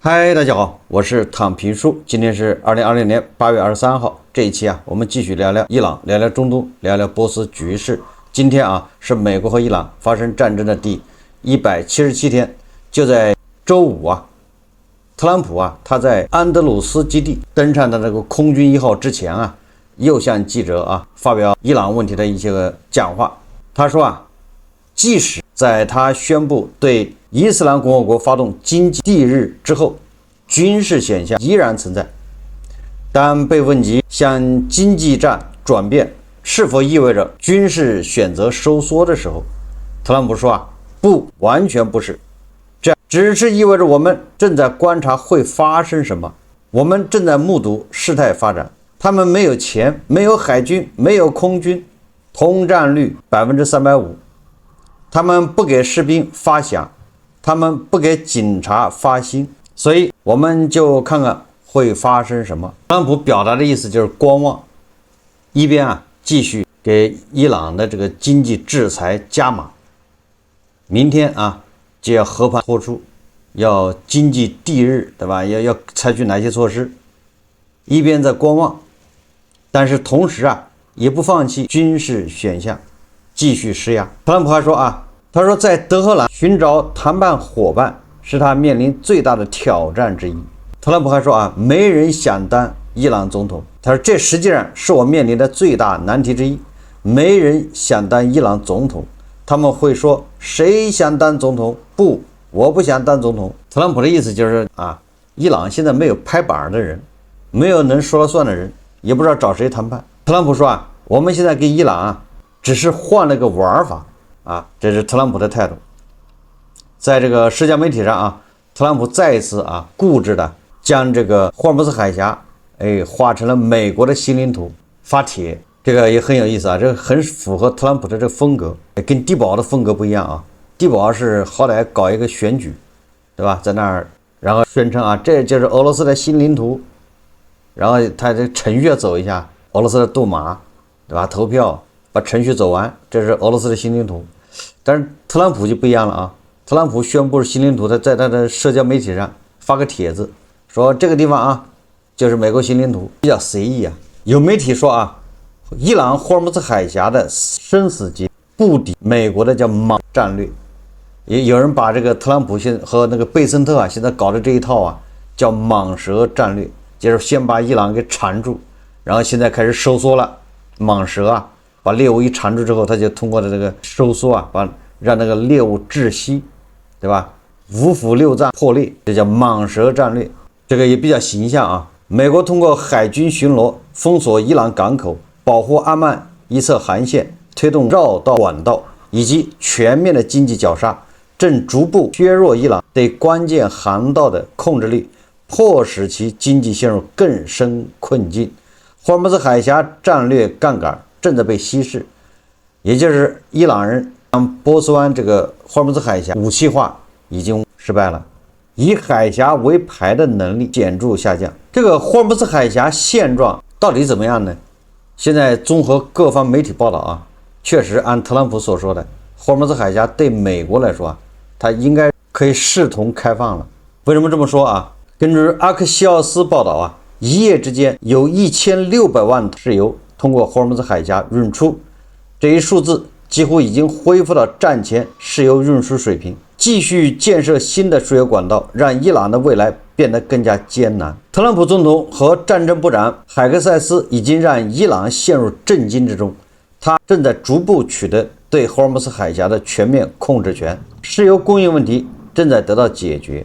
嗨，大家好，我是躺平叔。今天是2020年8月23号。這一期我們繼續聊聊伊朗，聊聊中東，聊聊波斯局勢。今天是美國和伊朗發生戰爭的第177天。就在周五特朗普他在安德魯斯基地登上的那個空軍1號之前又向記者發表伊朗問題的一些個講話。他說即使在他宣布對伊斯蘭共和國發動經濟帝日之後，軍事選項依然存在。當被問及向經濟戰轉變是否意味着軍事選擇收縮的時候，特朗普說不，完全不是，這只是意味着我們正在觀察會發生什麼，我們正在目睹事態發展。他們沒有錢，沒有海軍，沒有空軍，通戰率350%，他們不給士兵發饷，他們不給警察發薪，所以我們就看看會發生什麼。特朗普表達的意思就是觀望，一邊繼續給伊朗的這個經濟制裁加碼，明天就要和盤托出，要經濟帝日，对吧？要採取哪些措施？一邊在觀望，但是同時也不放棄軍事選項，繼續施壓。特朗普還說他說在德黑蘭尋找談判夥伴是他面臨最大的挑戰之一。特朗普還說沒人想當伊朗總統，他說這實際上是我面臨的最大難題之一，沒人想當伊朗總統。他們會說誰想當總統？不，我不想當總統。特朗普的意思就是伊朗現在沒有拍板的人，沒有能說了算的人，也不知道找誰談判。特朗普說我們現在跟伊朗只是換了個玩法這是特朗普的態度。在這個社交媒體上特朗普再一次固執的將這個霍爾木茲海峽畫成了美國的新領土，發帖，這個也很有意思這個很符合特朗普的這個風格，跟地保的風格不一樣地保是好歹搞一個選舉，對吧，在那兒然後宣稱這就是俄羅斯的新領土，然後他這程序要走一下，俄羅斯的杜馬，對吧，投票把程序走完，這是俄羅斯的新領土。但是特朗普就不一樣了特朗普宣布是新領土，他在他的社交媒体上發個帖子，說這個地方就是美國新領土，比較隨意有媒體說伊朗霍爾木茲海峡的生死劫不敌美國的叫蟒戰略，也有人把這個特朗普和那個貝森特現在搞的這一套叫蟒蛇戰略，就是先把伊朗給纏住，然後現在開始收縮了。蟒蛇把獵物一纏住之後，他就通過的这個收縮讓那個獵物窒息，對吧？五虎六臟破裂，這叫蟒蛇戰略。這個也比較形象美國通過海軍巡邏封鎖伊朗港口，保護阿曼一側航線，推動繞道管道以及全面的經濟絞殺，正逐步削弱伊朗對關鍵航道的控制力，迫使其經濟陷入更深困境。霍爾木茲海峽戰略槓桿正在被稀釋，也就是伊朗人將波斯灣這個霍爾木茲海峽武器化已經失敗了，以海峽為牌的能力顯著下降。這個霍爾木茲海峽現狀到底怎麼樣呢？現在綜合各方媒體報道確實按特朗普所說的，霍爾木茲海峽對美國來說它應該可以視同開放了。為什麼這麼說根據阿克西奧斯報道一夜之間有1600萬石油通過霍爾木茲海峽運出，這一數字幾乎已經恢復到戰前石油運輸水平。繼續建設新的石油管道，讓伊朗的未來變得更加艱難。特朗普總統和戰爭部長海克塞斯已經讓伊朗陷入震驚之中，他正在逐步取得對霍爾木茲海峽的全面控制权，石油供應問題正在得到解決。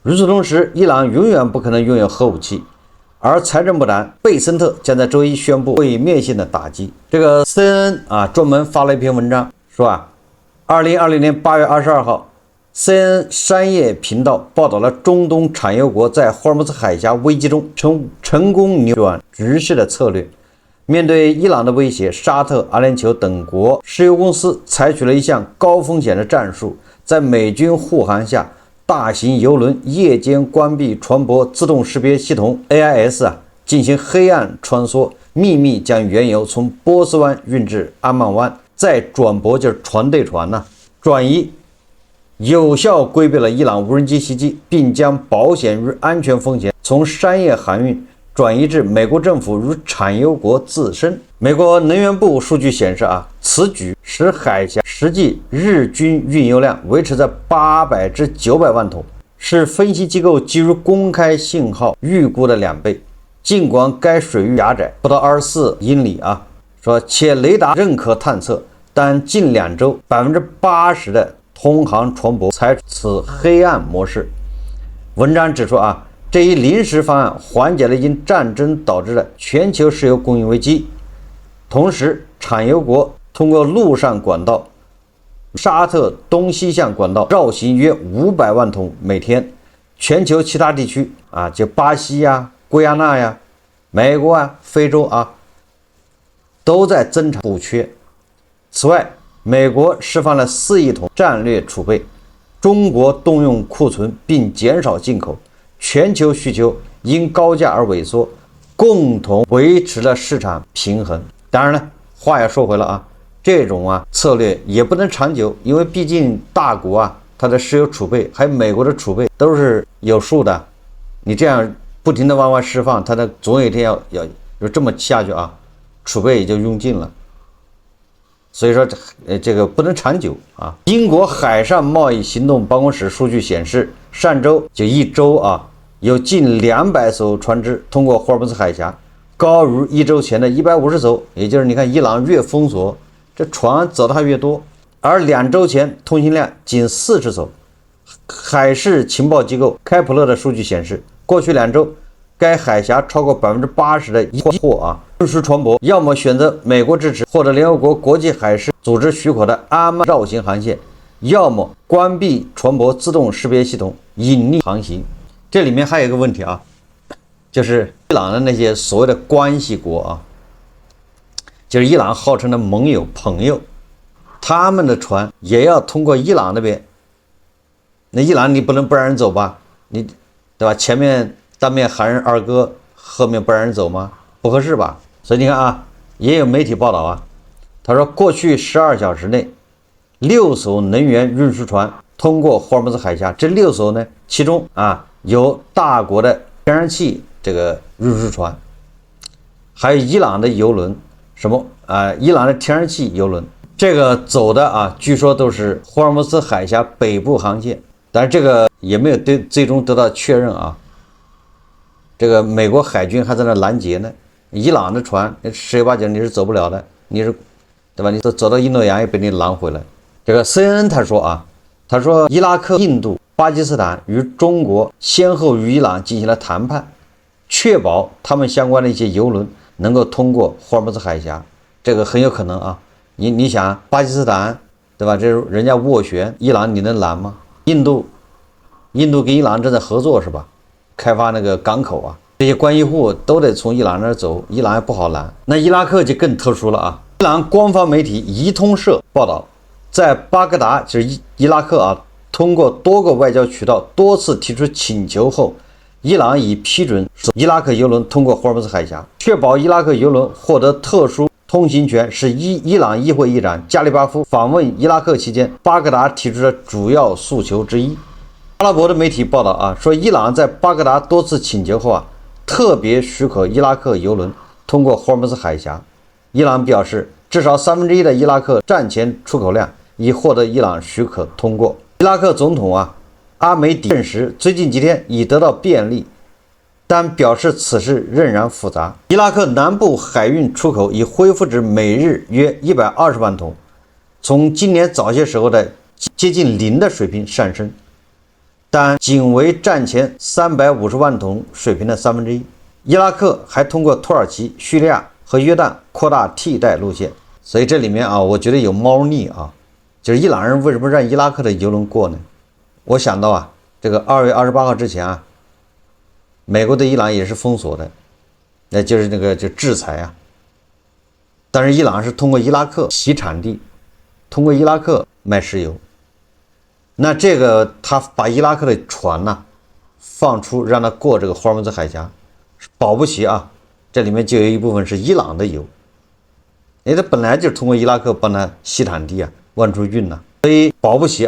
與此同時，伊朗永遠不可能擁有核武器，而財政部長貝森特將在周一宣布毀滅性的打擊。這個 CNN 專門發了一篇文章說2020年8月22號 CNN 商業頻道報道了中東產油國在霍爾木茲海峽危機中成功扭轉局勢的策略。面對伊朗的威脅，沙特、阿聯酋等國石油公司採取了一項高風險的戰術，在美軍護航下，大型油輪夜間關閉船舶自動識別系統 AIS 進行黑暗穿梭，秘密將原油從波斯灣運至阿曼灣，再轉駁就是船對船轉移有效規避了伊朗無人機襲擊，並將保險與安全風險從商業航運轉移至美國政府與產油國自身。美國能源部數據顯示此舉使海峽實際日均運油量維持在800至900萬桶，是分析機構基於公開信號預估的2倍。儘管該水域狹窄，不到24英里且雷達仍可探測，但近2周80%的通航船舶採取此黑暗模式。文章指出這一臨時方案緩解了因戰爭導致的全球石油供應危機，同時產油國通過陸上管道沙特東西向管道繞行約500萬桶每天，全球其他地區就巴西圭亞那美國非洲都在增产補缺。此外，美國釋放了4億桶戰略儲備，中國動用庫存並減少進口，全球需求因高價而萎縮，共同維持了市場平衡。當然了，話也說回了這種策略也不能長久，因為畢竟大國它的石油儲備還有美國的儲備都是有數的，你這樣不停的往外釋放，它的總有一天要这么下去储備也就用盡了。所以說這個不能長久英國海上貿易行動辦公室數據顯示，上周就一周有近200艘船只通過霍爾木茲海峽，高於1周前的150艘。也就是你看，伊朗越封鎖，這船走的還越多。而2周前通行量僅40艘。海事情報機構開普勒的數據顯示，過去2周該海峽超過80%的貨運輸船舶要麼選擇美國支持或者聯合國國際海事組織許可的阿曼繞行航線，要麼關閉船舶自動識別系統，隱匿航行。這裡面還有一個問題就是伊朗的那些所謂的關係國就是伊朗號稱的盟友朋友，他們的船也要通過伊朗那邊。那伊朗你不能不讓人走吧？你對吧？前面当面喊人二哥，後面不讓人走嗎？不合適吧？所以你看也有媒體報道他說過去12小時內6艘能源運輸船通過霍爾木茲海峽，這6艘呢，其中有大國的天然氣這個運輸船，還有伊朗的油輪，伊朗的天然氣油輪，這個走的據說都是霍爾木茲海峡北部航線，但是這個也沒有最終得到確認這個美國海軍還在那攔截呢，伊朗的船十有八九你是走不了的，你是對吧？你走到印度洋也被你拦回来。這個 CNN 他說伊拉克、印度、巴基斯坦與中國先後與伊朗進行了談判，確保他們相關的一些油輪能夠通過霍爾木茲海峽。這個很有可能你想巴基斯坦對吧？這人家斡旋，伊朗你能攔嗎？印度跟伊朗正在合作是吧？開發那個港口這些關係戶都得從伊朗那兒走，伊朗也不好攔。那伊拉克就更特殊了伊朗官方媒體伊通社報道，在巴格達就是伊拉克通過多個外交渠道多次提出請求後，伊朗已批准伊拉克油輪通過霍爾木茲海峽，確保伊拉克油輪獲得特殊通行權，是伊朗議會議長加里巴夫訪問伊拉克期間巴格達提出的主要訴求之一。阿拉伯的媒體報道說伊朗在巴格達多次請求後特別許可伊拉克油輪通過霍爾木茲海峽。伊朗表示，至少1/3的伊拉克戰前出口量已獲得伊朗許可通過。伊拉克總統阿梅迪證實，最近幾天已得到便利，但表示此事仍然複雜。伊拉克南部海運出口已恢復至每日約120萬桶，從今年早些時候的接近0的水平上升，但僅為戰前350萬桶水平的1/3。伊拉克還通過土耳其、敘利亞和約旦擴大替代路線。所以這裡面我覺得有貓膩就是伊朗人為什麼讓伊拉克的油輪過呢？我想到這個2月28號之前美國對伊朗也是封鎖的，那就是那個就制裁但是伊朗是通過伊拉克洗產地，通过伊拉克賣石油。那這個他把伊拉克的船放出，讓他過這個霍爾木茲海峽，保不齊這裡面就有一部分是伊朗的油，因為他本來就通過伊拉克幫他洗產地往出運所以保不齊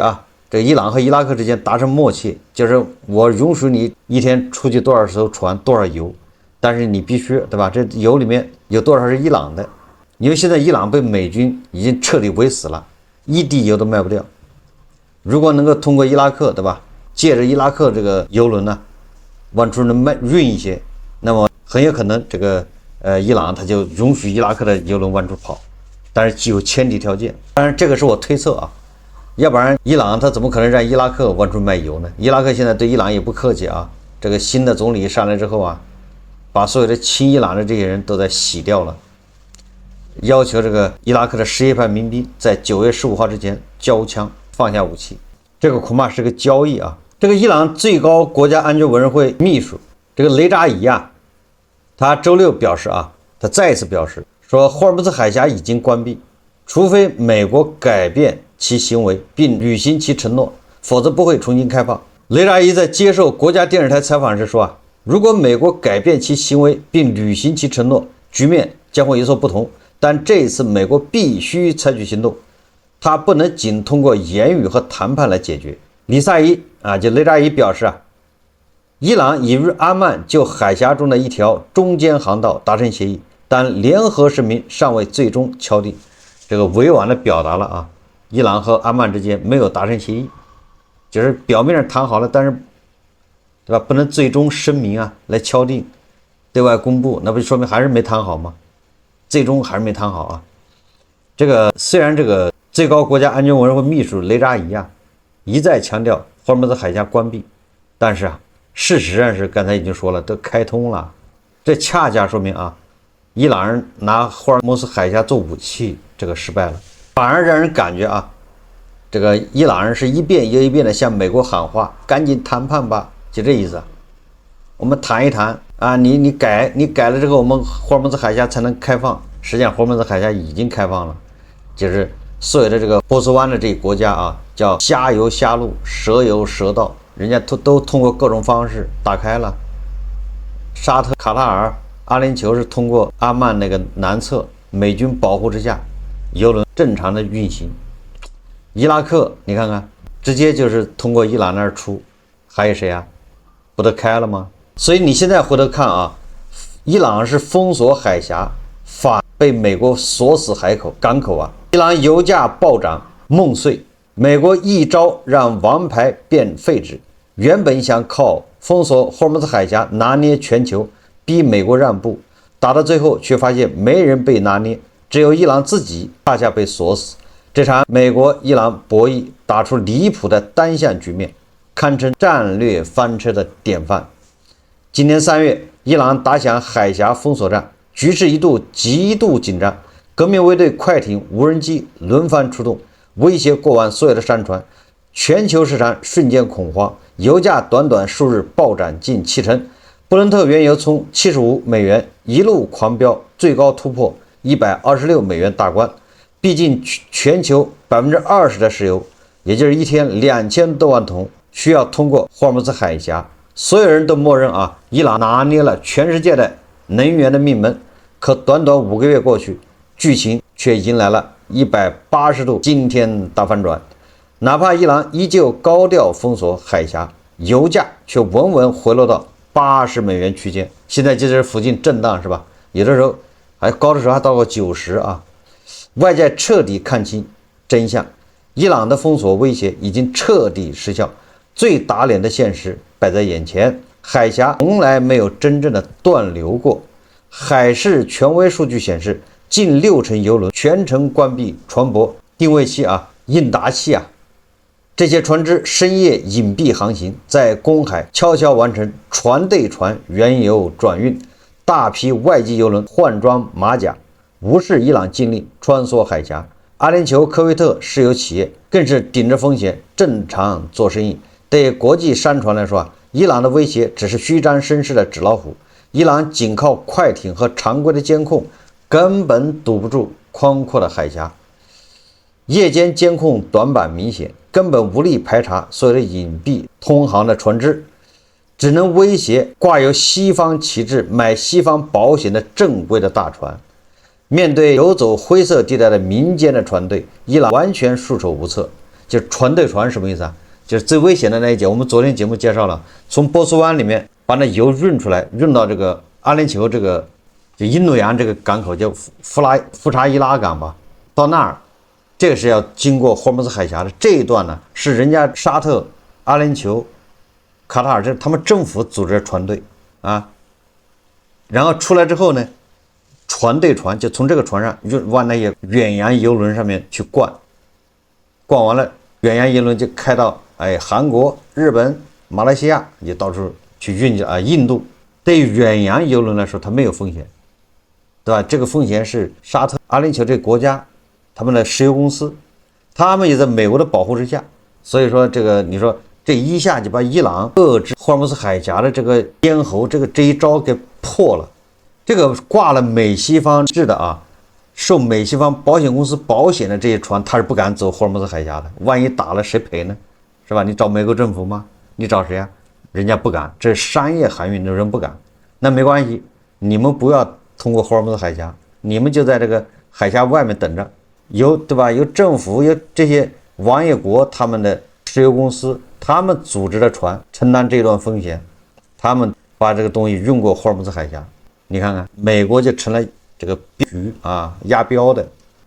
這伊朗和伊拉克之間達成默契，就是我允許你一天出去多少艘船，多少油，但是你必須，对吧？这油裡面有多少是伊朗的？因为现在伊朗被美軍已經徹底圍死了，一滴油都賣不掉。如果能夠通過伊拉克，對吧？借着伊拉克這個油輪呢，往出能運一些，那麼很有可能這個伊朗他就允許伊拉克的油輪往出跑，但是只有前提條件。當然這個是我推測啊，要不然伊朗他怎麼可能讓伊拉克往出賣油呢？伊拉克現在對伊朗也不客氣啊，這個新的總理上來之後啊，把所有的親伊朗的這些人都在洗掉了。要求這個伊拉克的什葉派民兵在9月15號之前交槍放下武器，這個恐怕是個交易啊。這個伊朗最高國家安全委員會秘書這個雷扎伊啊，他周六表示啊，他再一次表示說，霍爾木茲海峽已經關閉，除非美國改變其行為並履行其承諾，否則不會重新開放。雷扎伊在接受國家電視台採訪時說啊，如果美國改變其行為並履行其承諾，局面將會有所不同。但這一次美國必須採取行動，他不能僅通過言語和談判來解決。李薩伊啊，就雷扎伊表示啊，伊朗已與阿曼就海峽中的一條中間航道達成協議，但聯合聲明尚未最終敲定。這個委婉地表達了啊，伊朗和阿曼之間沒有達成協議，就是表面上談好了，但是對吧，不能最終聲明啊來敲定，對外公布，那不就說明還是沒談好嗎？最終還是沒談好啊！這個雖然這個最高國家安全委員會秘書雷扎伊啊一再強調霍爾木茲海峽關閉，但是啊，事實上是剛才已經說了，都開通了。這恰恰說明啊，伊朗人拿霍爾木茲海峽做武器，這個失敗了，反而讓人感覺啊，這個伊朗人是一遍又一遍的向美國喊話，趕緊談判吧，就這意思。我們談一談啊，你改了之後，我們霍爾木茲海峽才能開放。實際上，霍爾木茲海峽已經開放了，就是所有的這個波斯灣的這個國家啊，叫蝦油蝦路，蛇油蛇道，人家都通過各種方式打開了。沙特、卡塔爾、阿聯酋是通過阿曼那個南側美軍保護之下，油輪正常的運行。伊拉克，你看看，直接就是通過伊朗那兒出，還有誰啊？不都開了嗎？所以你現在回頭看啊，伊朗是封鎖海峽，反被美國鎖死港口啊！伊朗油價暴漲，夢碎。美國一招讓王牌變廢紙，原本想靠封鎖霍爾木茲海峽拿捏全球，逼美國讓步，打到最後卻發現沒人被拿捏，只有伊朗自己恰恰被鎖死。這場美國伊朗博弈打出離譜的單向局面，堪稱戰略翻車的典範。今年3月，伊朗打響海峽封鎖戰，局勢一度極度緊張，革命衛隊快艇、無人機輪番出動，威脅過往所有的商船，全球市場瞬間恐慌，油價短短數日暴漲近70%，布倫特原油從75美元一路狂飆，最高突破126美元大關，畢竟全球20%的石油，也就是一天2000多萬桶，需要通過霍爾木茲海峽。所有人都默認啊，伊朗拿捏了全世界的能源的命門。可短短5個月過去，劇情卻迎來了180度驚天大反轉。哪怕伊朗依舊高調封鎖海峽，油價卻穩穩回落到80美元區間。現在就在附近震盪，是吧？有的時候還高的時候還到過90啊。外界徹底看清真相，伊朗的封鎖威脅已經徹底失效。最打臉的現實擺在眼前，海峽從來沒有真正的斷流過。海事權威數據顯示，近60%油輪全程關閉船舶、定位器啊、應答器啊，這些船只深夜隱蔽航行，在公海悄悄完成船對船原油轉運。大批外籍油輪換裝馬甲，無視伊朗禁令穿梭海峽。阿聯酋、科威特石油企業更是頂着風險正常做生意。對國際商船來說，伊朗的威脅只是虛張聲勢的紙老虎。伊朗僅靠快艇和常規的監控，根本堵不住寬闊的海峽。夜間監控短板明顯，根本無力排查所有的隱蔽通航的船只，只能威脅掛有西方旗幟、買西方保險的正規的大船。面對游走灰色地帶的民間的船隊，伊朗完全束手無策。就是船對船什麼意思啊？就是最危險的那一節，我們昨天節目介紹了，從波斯灣裡面把那油運出来，運到這個阿聯酋這個就印度洋這個港口叫夫查伊拉港吧，到那兒，這個是要經過霍尔木茲海峽的這一段呢，是人家沙特、阿聯酋、卡塔爾這他們政府組織的船队啊，然後出來之後呢，船对船就從這個船上往那些遠洋遊輪上面去灌完了，遠洋遊輪就開到韓國、日本、馬來西亞，也到處去運啊，印度。對於遠洋遊輪來說，它沒有風險，對吧？這個風險是沙特、阿聯酋這個國家他們的石油公司，他們也在美國的保護之下，所以說這個你說這一下就把伊朗遏制霍爾木茲海峽的這個咽喉這一招給破了。這個掛了美西方制的啊，受美西方保險公司保險的這些船，他是不敢走霍爾木茲海峡的。萬一打了誰賠呢？是吧？你找美国政府嗎？你找誰啊？人家不敢，这是商業航運的人不敢。那沒關係，你們不要通過霍爾木茲海峽，你們就在這個海峽外面等着，對吧？由政府有這些王爺國他們的石油公司，他們組織的船承擔這段風險，他們把這個東西運過霍爾木茲海峽。你看看，美國就成了這個局啊，押標的。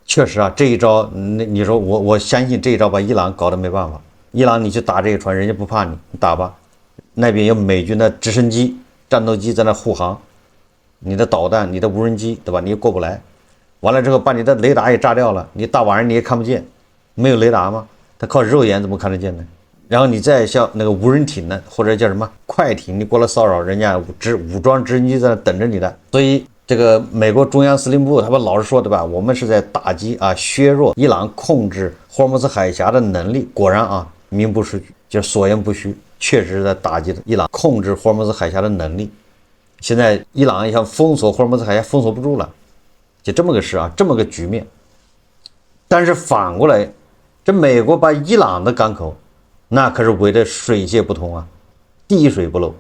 確實啊，這一招，你說我相信這一招把伊朗搞得沒辦法。伊朗你去打這個船，人家不怕你，你打吧。那邊有美軍的直升機、戰鬥機在那護航，你的導彈、你的無人機，對吧？你也過不來。完了之後，把你的雷達也炸掉了，你大晚上你也看不見，沒有雷達嗎？它靠肉眼怎麼看得見呢？然後你再像那個無人艇呢，或者叫什麼快艇，你過來騷擾人家武裝直升機在那等着你的。所以這個美國中央司令部他们老是說，對吧？我們是在打擊啊，削弱伊朗控制霍爾木茲海峽的能力。果然啊，名不实，就所言不虛，確實是在打擊伊朗控制霍爾木茲海峽的能力。現在伊朗要封鎖霍爾木茲海峽，封鎖不住了，就這麼個事啊，這麼個局面。但是反過來，這美國把伊朗的港口那可是圍得水泄不通啊，滴水不漏。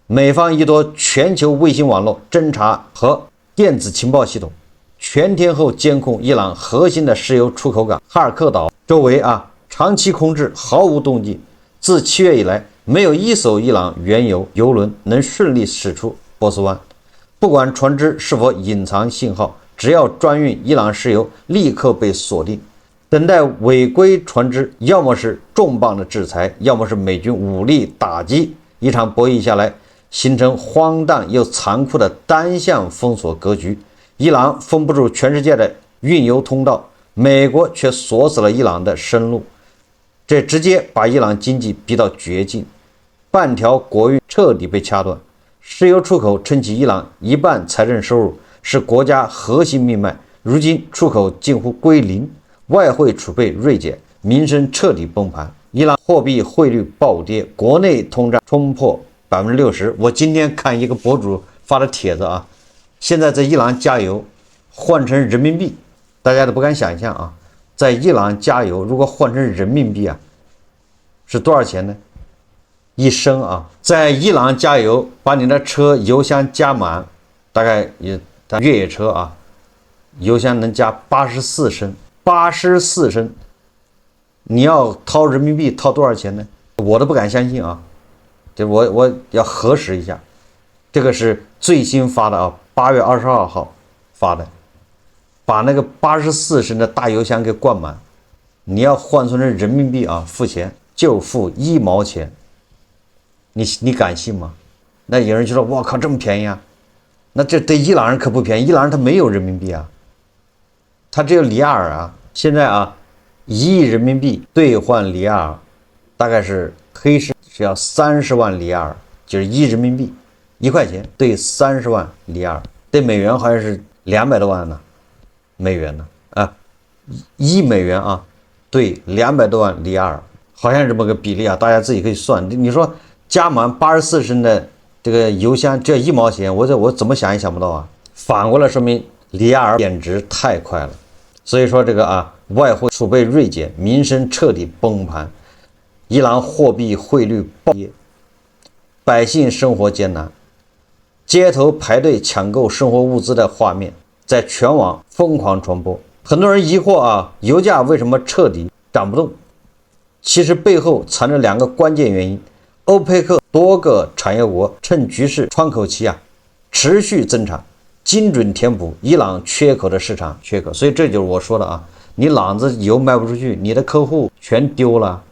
美方依托全球衛星網絡偵察和電子情報系統，全天候監控伊朗核心的石油出口港哈爾克島周圍啊，長期控制，毫無動靜。自7月以來，沒有一艘伊朗原油油輪能順利駛出波斯灣。不管船只是否隱藏信號，只要專運伊朗石油，立刻被鎖定。等待違規船只，要麼是重磅的制裁，要麼是美軍武力打擊。一場博弈下來，形成荒誕又殘酷的單向封鎖格局。伊朗封不住全世界的運油通道，美國卻鎖死了伊朗的生路，這直接把伊朗經濟逼到絕境，半條國運徹底被掐斷。石油出口撐起伊朗一半財政收入，是國家核心命脈，如今出口近乎歸零。外匯儲備銳減，民生徹底崩盤，伊朗貨幣匯率暴跌，國內通脹衝破60%。我今天看一個博主發的帖子啊，現在在伊朗加油換成人民幣，大家都不敢想象啊，在伊朗加油如果換成人民幣啊，是多少錢呢？一升啊，在伊朗加油，把你的車油箱加滿，大概越野車啊，油箱能加84升。84升，你要掏人民幣掏多少錢呢？我都不敢相信啊！这我要核實一下，這個是最新發的啊，8月22號發的，把那個84升的大油箱給灌滿，你要換算成人民幣啊，付錢就付1毛錢，你敢信嗎？那有人就說，我靠，這麼便宜啊？那這對伊朗人可不便宜，伊朗人他沒有人民幣啊。他只有里亞爾啊，現在啊，1億人民幣兌換里亞爾，大概是黑市是要30萬里亞爾，就是1億人民幣，1塊錢兌30萬里亞爾，兌美元好像是200多萬呢，美元呢啊，1美元啊，兌200多萬里亞爾，好像是這麼個比例啊，大家自己可以算。你說加滿84升的這個油箱只要1毛錢，我怎麼想也想不到啊。反過來說明里亞爾貶值太快了。所以說這個啊，外匯儲備銳減，民生徹底崩盤，伊朗貨幣匯率暴跌，百姓生活艱難，街頭排隊搶購生活物資的畫面在全網瘋狂傳播。很多人疑惑啊，油價為什麼徹底漲不動？其實背後藏着兩個關鍵原因。歐佩克多個產業國趁局勢窗口期持續增產，精準填補伊朗缺口的市場缺口。所以這就是我說的你朗子油賣不出去，你的客戶全丟了。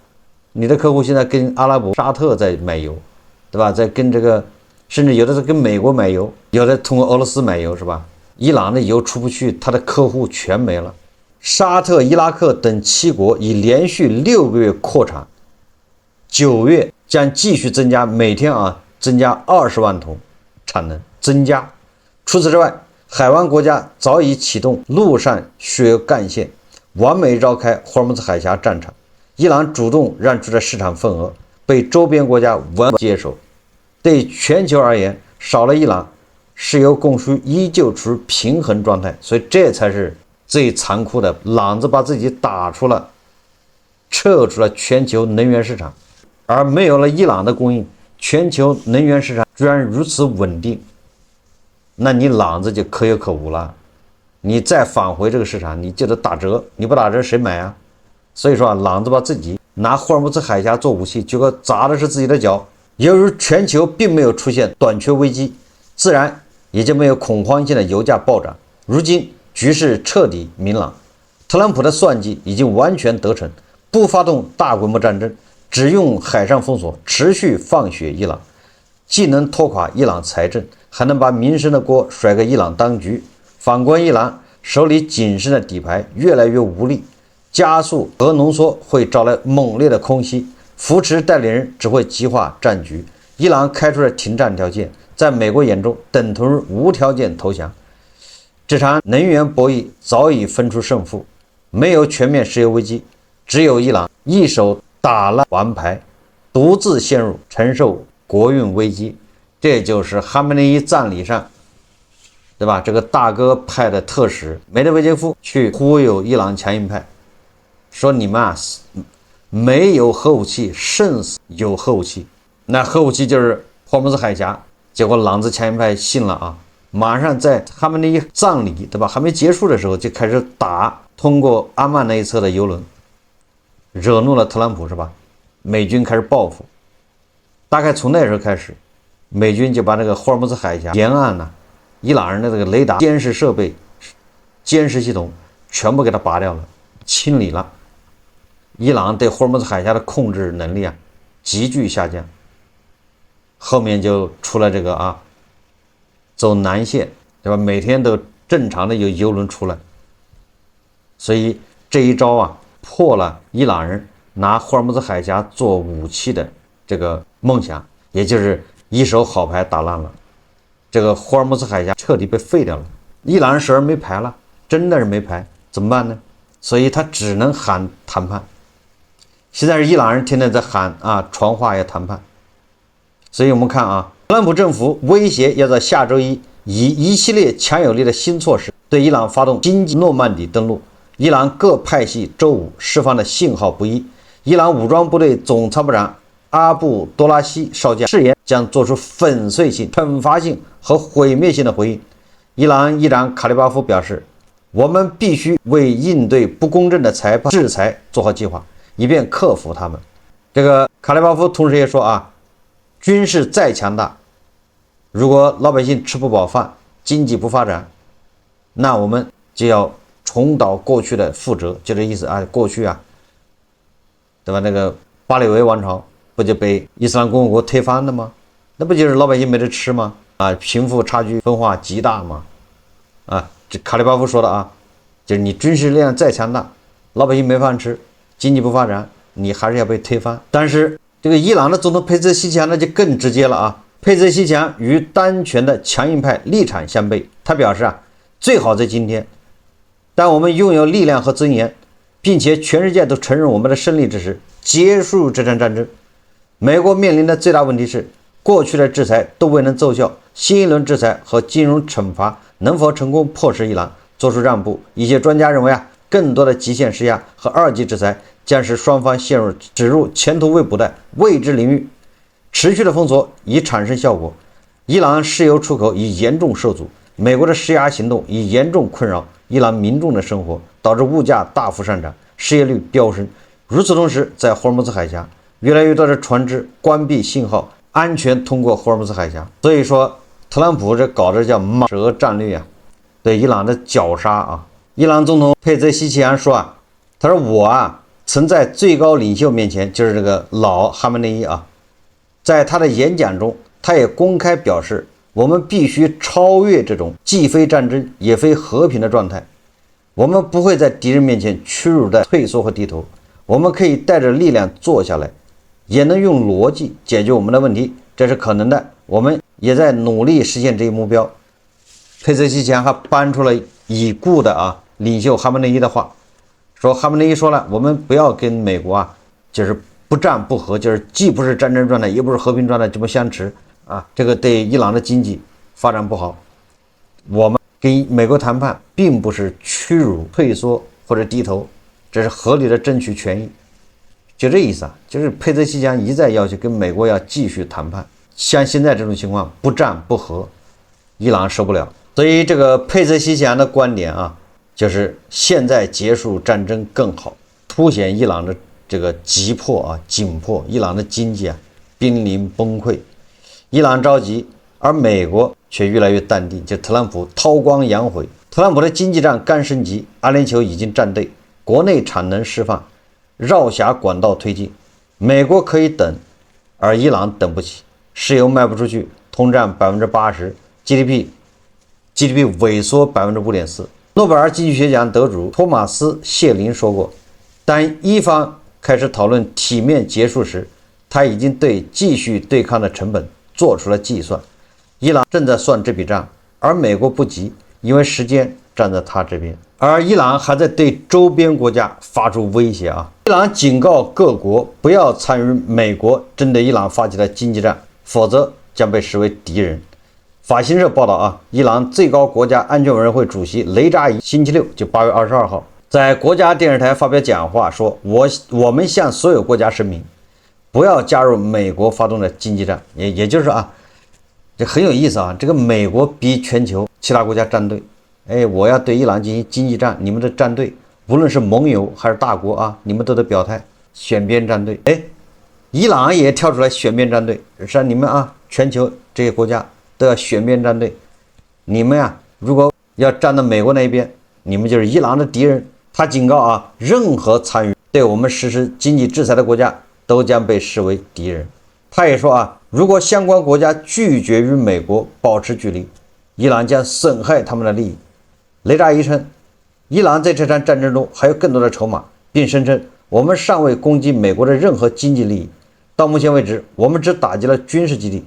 你的客戶現在跟阿拉伯、沙特在買油，對吧？在跟甚至有的是跟美國買油，有的通过俄羅斯買油，是吧？伊朗的油出不去，他的客戶全沒了。沙特、伊拉克等7國已連續6個月擴產，9月將繼續增加，每天增加20萬桶產能增加。除此之外，海灣國家早已啟動陸上輸油幹線，完美繞開霍爾木茲海峽戰場。伊朗主動讓出的市場份額被周邊國家穩接受。對全球而言，少了伊朗，石油供需依舊處於平衡狀態，所以這才是最殘酷的。朗子把自己撤出了全球能源市場，而沒有了伊朗的供應，全球能源市场居然如此穩定，那你朗子就可有可無了。你再返回這個市場，你就得打折，你不打折誰買啊？所以說朗子把自己拿霍爾木茲海峽做武器，結果砸的是自己的腳。由於全球並沒有出現短缺危機，自然也就沒有恐慌性的油價暴漲。如今局勢徹底明朗，特朗普的算計已經完全得逞，不發動大規模戰爭，只用海上封鎖持續放血伊朗，既能拖垮伊朗財政，還能把民生的鍋甩給伊朗當局。反觀伊朗手裡僅剩的底牌越來越無力，加速核濃縮會招來猛烈的空襲，扶持代理人只會激化戰局。伊朗開出的停戰條件，在美國眼中等同於無條件投降。這場能源博弈早已分出勝負，沒有全面石油危機，只有伊朗一手打爛王牌，獨自陷入承受國運危機。這就是哈梅內伊葬禮上，對吧？這個大哥派的特使梅德韋傑夫去忽悠伊朗強硬派，說你們沒有核武器，勝似有核武器。那核武器就是霍爾木茲海峽。結果朗子強硬派信了馬上在哈梅内伊葬禮，對吧？還沒結束的時候就開始打通過阿曼那一側的油輪，惹怒了特朗普，是吧？美軍開始報復。大概從那時候開始，美軍就把那個霍爾木茲海峽沿岸伊朗人的這個雷達監視設備、監視系統全部給它拔掉了，清理了。伊朗對霍爾木茲海峽的控制能力急劇下降。後面就出了這個走南線，對吧？每天都正常的有油輪出來，所以這一招破了伊朗人拿霍爾木茲海峽做武器的這個夢想，也就是一手好牌打爛了。這個霍爾木茲海峽徹底被廢掉了，伊朗人手上沒牌了，真的是沒牌，怎麼辦呢？所以他只能喊談判。現在是伊朗人天天在喊傳話要談判。所以我們看特朗普政府威脅要在下周一以一系列強有力的新措施對伊朗發動經濟諾曼底登陸。伊朗各派系周五釋放的信號不一，伊朗武裝部隊總參謀長阿布多拉希少將誓言將做出粉碎性、懲罰性和毀滅性的回應。伊朗議長卡利巴夫表示，我們必須為應對不公正的裁判制裁做好計劃，以便克服他們。這個卡利巴夫同時也說軍事再強大，如果老百姓吃不飽飯，經濟不發展，那我們就要重蹈過去的覆轍，就這意思過去對吧？那個巴里維王朝不就被伊斯蘭共和國推翻了嗎？那不就是老百姓沒得吃嗎？貧富差距分化極大嗎？這卡利巴夫說的就是你軍事力量再強大，老百姓沒飯吃，經濟不發展，你還是要被推翻。但是這個伊朗的總統佩澤西奇扬那就更直接了佩澤西奇扬與當權的強硬派立場相悖，他表示最好在今天，當我們擁有力量和尊嚴，並且全世界都承認我們的勝利之時，結束這場戰爭。美國面臨的最大問題是，過去的制裁都未能奏效，新一輪制裁和金融懲罰能否成功迫使伊朗做出讓步？一些專家認為更多的極限施壓和二級制裁將使雙方陷入指入前途未卜的未知領域。持續的封鎖已產生效果，伊朗石油出口已嚴重受阻，美國的施壓行動已嚴重困擾伊朗民眾的生活，導致物價大幅上漲，失業率飆升，與此同時，在霍爾木茲海峽，越來越多的船只關閉信號，安全通過霍爾木茲海峽。所以說，特朗普這搞的叫蟒蛇戰略啊，對伊朗的絞殺啊。伊朗總統佩泽西奇扬說啊，他說我啊，曾在最高領袖面前，就是這個老哈梅內伊啊，在他的演講中，他也公開表示，我們必須超越這種既非戰爭也非和平的狀態。我們不會在敵人面前屈辱的退縮和低頭，我們可以帶着力量坐下來，也能用邏輯解決我們的問題，這是可能的。我們也在努力實現這一目標。佩泽西奇揚還搬出了已故的領袖哈梅內伊的話，說哈梅內伊說了，我們不要跟美国就是不戰不和，就是既不是戰爭狀態，也不是和平狀態，這麼相持這個對伊朗的經濟發展不好。我们跟美國談判並不是屈辱、退縮或者低頭，這是合理的爭取權益，就這意思就是佩澤西奇揚一再要求跟美國要繼續談判。像現在這種情況，不戰不和，伊朗受不了。所以這個佩澤西奇揚的觀點就是現在結束戰爭更好，凸顯伊朗的這個急迫緊迫，伊朗的經濟瀕臨崩潰，伊朗着急，而美國卻越來越淡定。就特朗普韜光養晦，特朗普的經濟戰剛升級，阿聯酋已經站隊，國內產能釋放，繞峽管道推進，美國可以等，而伊朗等不起，石油賣不出去，通脹80%，GDP 萎縮5.4%。諾貝爾經濟學獎得主托馬斯·謝林說過，當一方開始討論體面結束時，他已經對繼續對抗的成本做出了計算。伊朗正在算這筆賬，而美國不急，因為時間站在他這邊。而伊朗還在對周邊國家發出威脅伊朗警告各國不要參與美國針對伊朗發起的經濟戰，否則將被視為敵人。法新社報道伊朗最高國家安全委員會主席雷扎伊星期六就8月22號在國家電視台發表講話說，我們向所有國家聲明，不要加入美國發動的經濟戰。也就是這很有意思這個美國逼全球其他國家站隊，我要對伊朗進行經濟戰，你們的站隊無論是盟友還是大國你們都得表態選邊站隊。伊朗也跳出來選邊站隊，是你們全球這些國家都要選邊站隊，你們如果要站到美國那一邊，你們就是伊朗的敵人。他警告任何參與對我們實施經濟制裁的國家都將被視為敵人。他也說如果相關國家拒絕與美國保持距離，伊朗將損害他們的利益。雷扎伊稱，伊朗在這場戰爭中還有更多的籌碼，並聲稱我們尚未攻擊美國的任何經濟利益，到目前為止我們只打擊了軍事基地，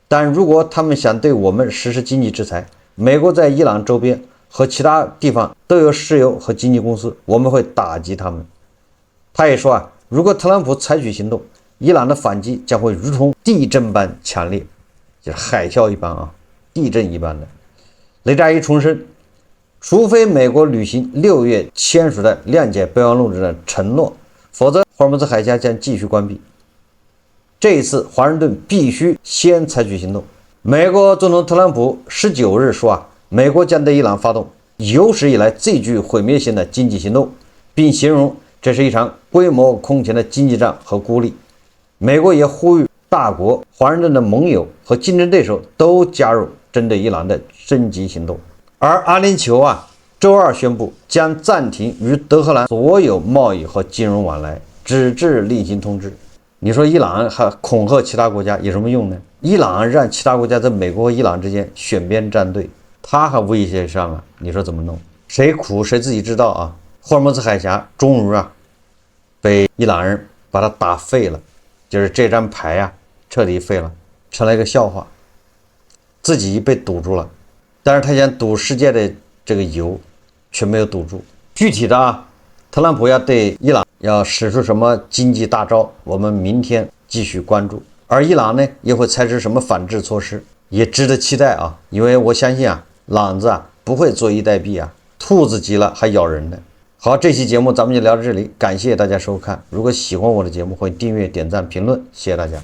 但如果他們想對我們實施經濟制裁，美國在伊朗周邊和其他地方都有石油和經紀公司，我們會打擊他們。他也說如果特朗普採取行動，伊朗的反擊將會如同地震般強烈，就是海嘯一般地震一般的。雷扎伊重申，除非美國履行6月簽署的諒解備忘錄中的承諾，否則霍爾木茲海峽將繼續關閉。這一次華盛頓必須先採取行動。美國總統特朗普19日說美國將對伊朗發動有史以來最具毀滅性的經濟行動，並形容這是一場規模空前的經濟戰和孤立。美國也呼籲大國、華盛頓的盟友和競爭對手都加入針對伊朗的升級行動。而阿聯酋周二宣布將暫停與德黑蘭所有貿易和金融往來，直至另行通知。你說伊朗還恐嚇其他國家有什麼用呢？伊朗讓其他國家在美國和伊朗之間選邊站隊，他還威脅上你說怎麼弄？誰苦誰自己知道霍爾木茲海峽終於被伊朗人把它打廢了，就是這張牌徹底廢了，成了一個笑話，自己被堵住了。但是他想堵世界的這個油卻沒有堵住。具體的特朗普要對伊朗要使出什麼經濟大招，我們明天繼續關注。而伊朗呢，又會採取什麼反制措施，也值得期待因為我相信狼子不會坐以待斃兔子急了還咬人呢。好，這期節目咱們就聊到這裡，感謝大家收看。如果喜歡我的節目，歡迎訂閱、點讚、評論，謝謝大家。